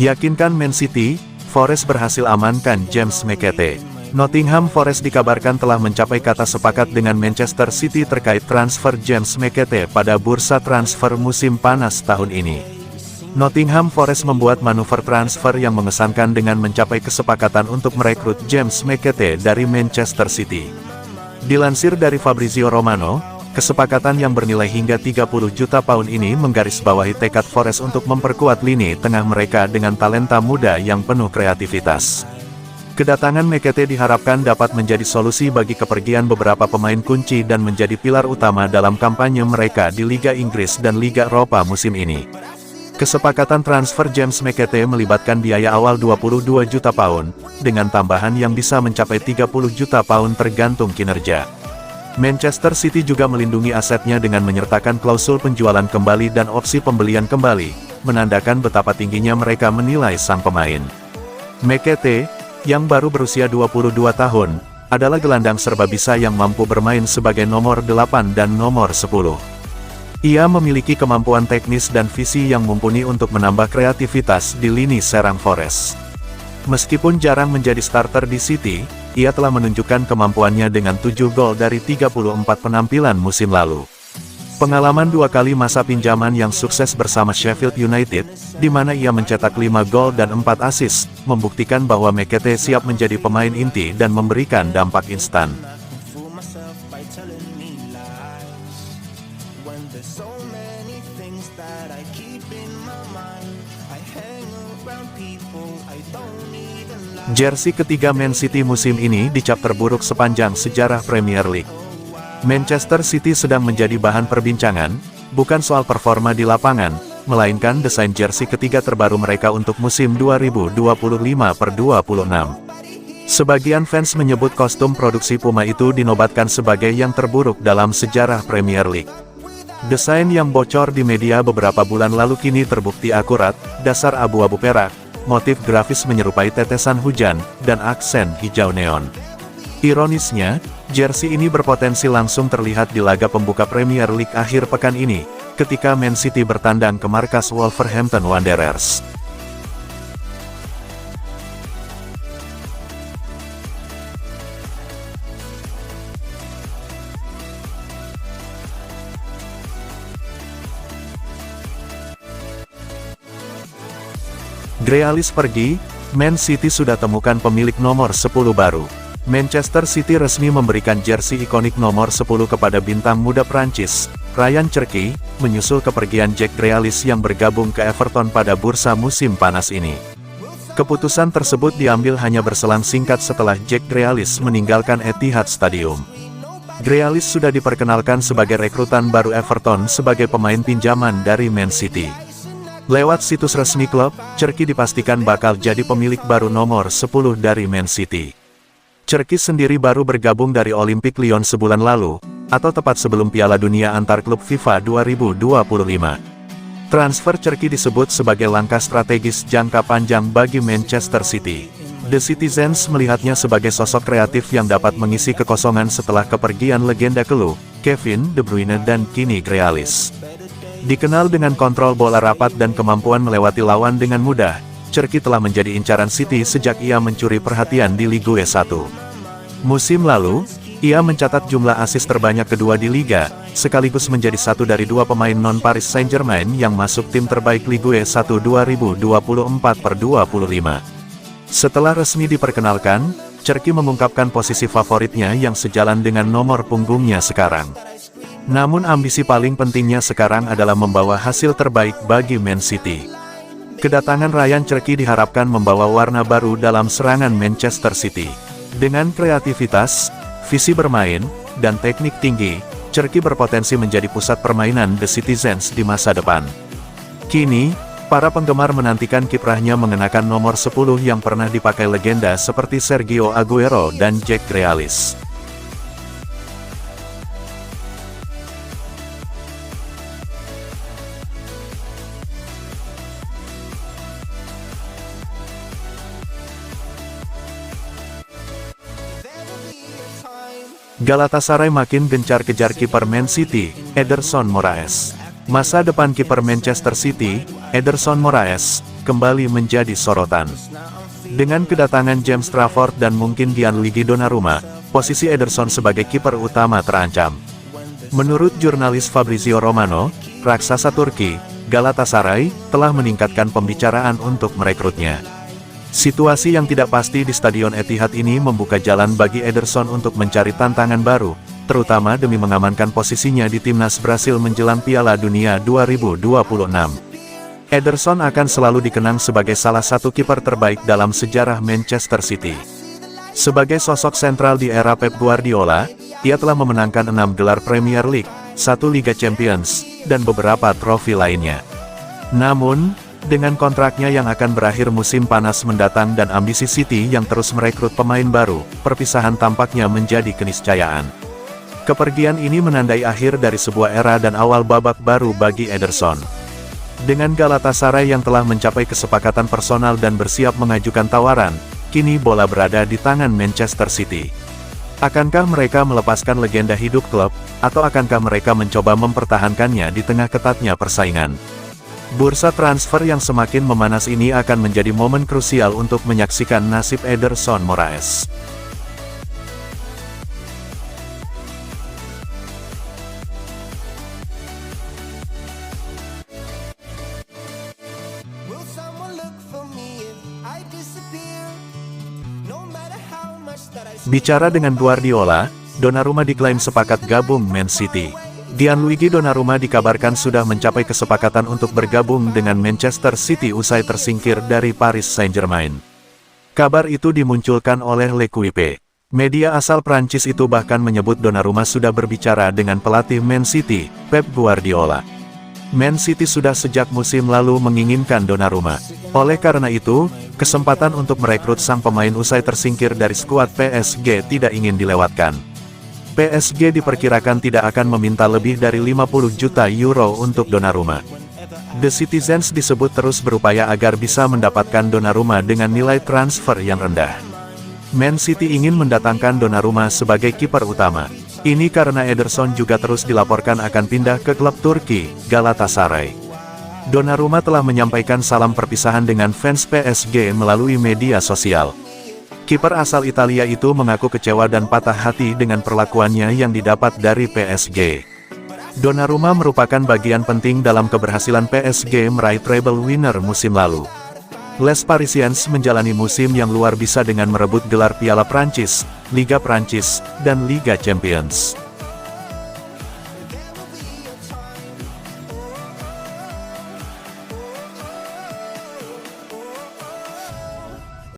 Yakinkan Man City, Forest berhasil amankan James McAtee. Nottingham Forest dikabarkan telah mencapai kata sepakat dengan Manchester City terkait transfer James McAtee pada bursa transfer musim panas tahun ini. Nottingham Forest membuat manuver transfer yang mengesankan dengan mencapai kesepakatan untuk merekrut James McAtee dari Manchester City. Dilansir dari Fabrizio Romano, kesepakatan yang bernilai hingga 30 juta pound ini menggarisbawahi tekad Forest untuk memperkuat lini tengah mereka dengan talenta muda yang penuh kreativitas. Kedatangan McAtee diharapkan dapat menjadi solusi bagi kepergian beberapa pemain kunci dan menjadi pilar utama dalam kampanye mereka di Liga Inggris dan Liga Eropa musim ini. Kesepakatan transfer James McAtee melibatkan biaya awal 22 juta pound, dengan tambahan yang bisa mencapai 30 juta pound tergantung kinerja. Manchester City juga melindungi asetnya dengan menyertakan klausul penjualan kembali dan opsi pembelian kembali, menandakan betapa tingginya mereka menilai sang pemain. McAtee, yang baru berusia 22 tahun, adalah gelandang serbabisa yang mampu bermain sebagai nomor 8 dan nomor 10. Ia memiliki kemampuan teknis dan visi yang mumpuni untuk menambah kreativitas di lini serang Forest. Meskipun jarang menjadi starter di City, ia telah menunjukkan kemampuannya dengan 7 gol dari 34 penampilan musim lalu. Pengalaman 2 kali masa pinjaman yang sukses bersama Sheffield United, di mana ia mencetak 5 gol dan 4 assist, membuktikan bahwa McAtee siap menjadi pemain inti dan memberikan dampak instan. Jersey ketiga Man City musim ini dicap terburuk sepanjang sejarah Premier League. Manchester City sedang menjadi bahan perbincangan, bukan soal performa di lapangan, melainkan desain jersey ketiga terbaru mereka untuk musim 2025/26. Sebagian fans menyebut kostum produksi Puma itu dinobatkan sebagai yang terburuk dalam sejarah Premier League. Desain yang bocor di media beberapa bulan lalu kini terbukti akurat, dasar abu-abu perak, motif grafis menyerupai tetesan hujan, dan aksen hijau neon. Ironisnya, jersey ini berpotensi langsung terlihat di laga pembuka Premier League akhir pekan ini, ketika Man City bertandang ke markas Wolverhampton Wanderers. Grealish pergi, Man City sudah temukan pemilik nomor 10 baru. Manchester City resmi memberikan jersey ikonik nomor 10 kepada bintang muda Prancis, Ryan Cherki, menyusul kepergian Jack Grealish yang bergabung ke Everton pada bursa musim panas ini. Keputusan tersebut diambil hanya berselang singkat setelah Jack Grealish meninggalkan Etihad Stadium. Grealish sudah diperkenalkan sebagai rekrutan baru Everton sebagai pemain pinjaman dari Man City. Lewat situs resmi klub, Cherki dipastikan bakal jadi pemilik baru nomor 10 dari Man City. Cherki sendiri baru bergabung dari Olympique Lyon sebulan lalu, atau tepat sebelum Piala Dunia antar klub FIFA 2025. Transfer Cherki disebut sebagai langkah strategis jangka panjang bagi Manchester City. The Citizens melihatnya sebagai sosok kreatif yang dapat mengisi kekosongan setelah kepergian legenda klub, Kevin De Bruyne dan kini Grealish. Dikenal dengan kontrol bola rapat dan kemampuan melewati lawan dengan mudah, Cherki telah menjadi incaran City sejak ia mencuri perhatian di Ligue 1. Musim lalu, ia mencatat jumlah assist terbanyak kedua di Liga, sekaligus menjadi satu dari 2 pemain non-Paris Saint-Germain yang masuk tim terbaik Ligue 1 2024/25. Setelah resmi diperkenalkan, Cherki mengungkapkan posisi favoritnya yang sejalan dengan nomor punggungnya sekarang. Namun ambisi paling pentingnya sekarang adalah membawa hasil terbaik bagi Man City. Kedatangan Ryan Cherki diharapkan membawa warna baru dalam serangan Manchester City. Dengan kreativitas, visi bermain, dan teknik tinggi, Cherki berpotensi menjadi pusat permainan The Citizens di masa depan. Kini, para penggemar menantikan kiprahnya mengenakan nomor 10 yang pernah dipakai legenda seperti Sergio Aguero dan Jack Grealish. Galatasaray makin gencar kejar kiper Man City, Ederson Moraes. Masa depan kiper Manchester City, Ederson Moraes, kembali menjadi sorotan. Dengan kedatangan James Trafford dan mungkin Gianluigi Donnarumma, posisi Ederson sebagai kiper utama terancam. Menurut jurnalis Fabrizio Romano, raksasa Turki, Galatasaray, telah meningkatkan pembicaraan untuk merekrutnya. Situasi yang tidak pasti di Stadion Etihad ini membuka jalan bagi Ederson untuk mencari tantangan baru, terutama demi mengamankan posisinya di timnas Brasil menjelang Piala Dunia 2026. Ederson akan selalu dikenang sebagai salah satu kiper terbaik dalam sejarah Manchester City. Sebagai sosok sentral di era Pep Guardiola, ia telah memenangkan 6 gelar Premier League, 1 Liga Champions, dan beberapa trofi lainnya. Namun, dengan kontraknya yang akan berakhir musim panas mendatang dan ambisi City yang terus merekrut pemain baru, perpisahan tampaknya menjadi keniscayaan. Kepergian ini menandai akhir dari sebuah era dan awal babak baru bagi Ederson. Dengan Galatasaray yang telah mencapai kesepakatan personal dan bersiap mengajukan tawaran, kini bola berada di tangan Manchester City. Akankah mereka melepaskan legenda hidup klub, atau akankah mereka mencoba mempertahankannya di tengah ketatnya persaingan? Bursa transfer yang semakin memanas ini akan menjadi momen krusial untuk menyaksikan nasib Ederson Moraes. Bicara dengan Guardiola, Donnarumma diklaim sepakat gabung Man City. Gianluigi Donnarumma dikabarkan sudah mencapai kesepakatan untuk bergabung dengan Manchester City usai tersingkir dari Paris Saint-Germain. Kabar itu dimunculkan oleh L'Equipe. Media asal Prancis itu bahkan menyebut Donnarumma sudah berbicara dengan pelatih Man City, Pep Guardiola. Man City sudah sejak musim lalu menginginkan Donnarumma. Oleh karena itu, kesempatan untuk merekrut sang pemain usai tersingkir dari skuad PSG tidak ingin dilewatkan. PSG diperkirakan tidak akan meminta lebih dari 50 juta euro untuk Donnarumma. The Citizens disebut terus berupaya agar bisa mendapatkan Donnarumma dengan nilai transfer yang rendah. Man City ingin mendatangkan Donnarumma sebagai kiper utama. Ini karena Ederson juga terus dilaporkan akan pindah ke klub Turki, Galatasaray. Donnarumma telah menyampaikan salam perpisahan dengan fans PSG melalui media sosial. Kiper asal Italia itu mengaku kecewa dan patah hati dengan perlakuannya yang didapat dari PSG. Donnarumma merupakan bagian penting dalam keberhasilan PSG meraih treble winner musim lalu. Les Parisiens menjalani musim yang luar biasa dengan merebut gelar Piala Prancis, Liga Prancis, dan Liga Champions.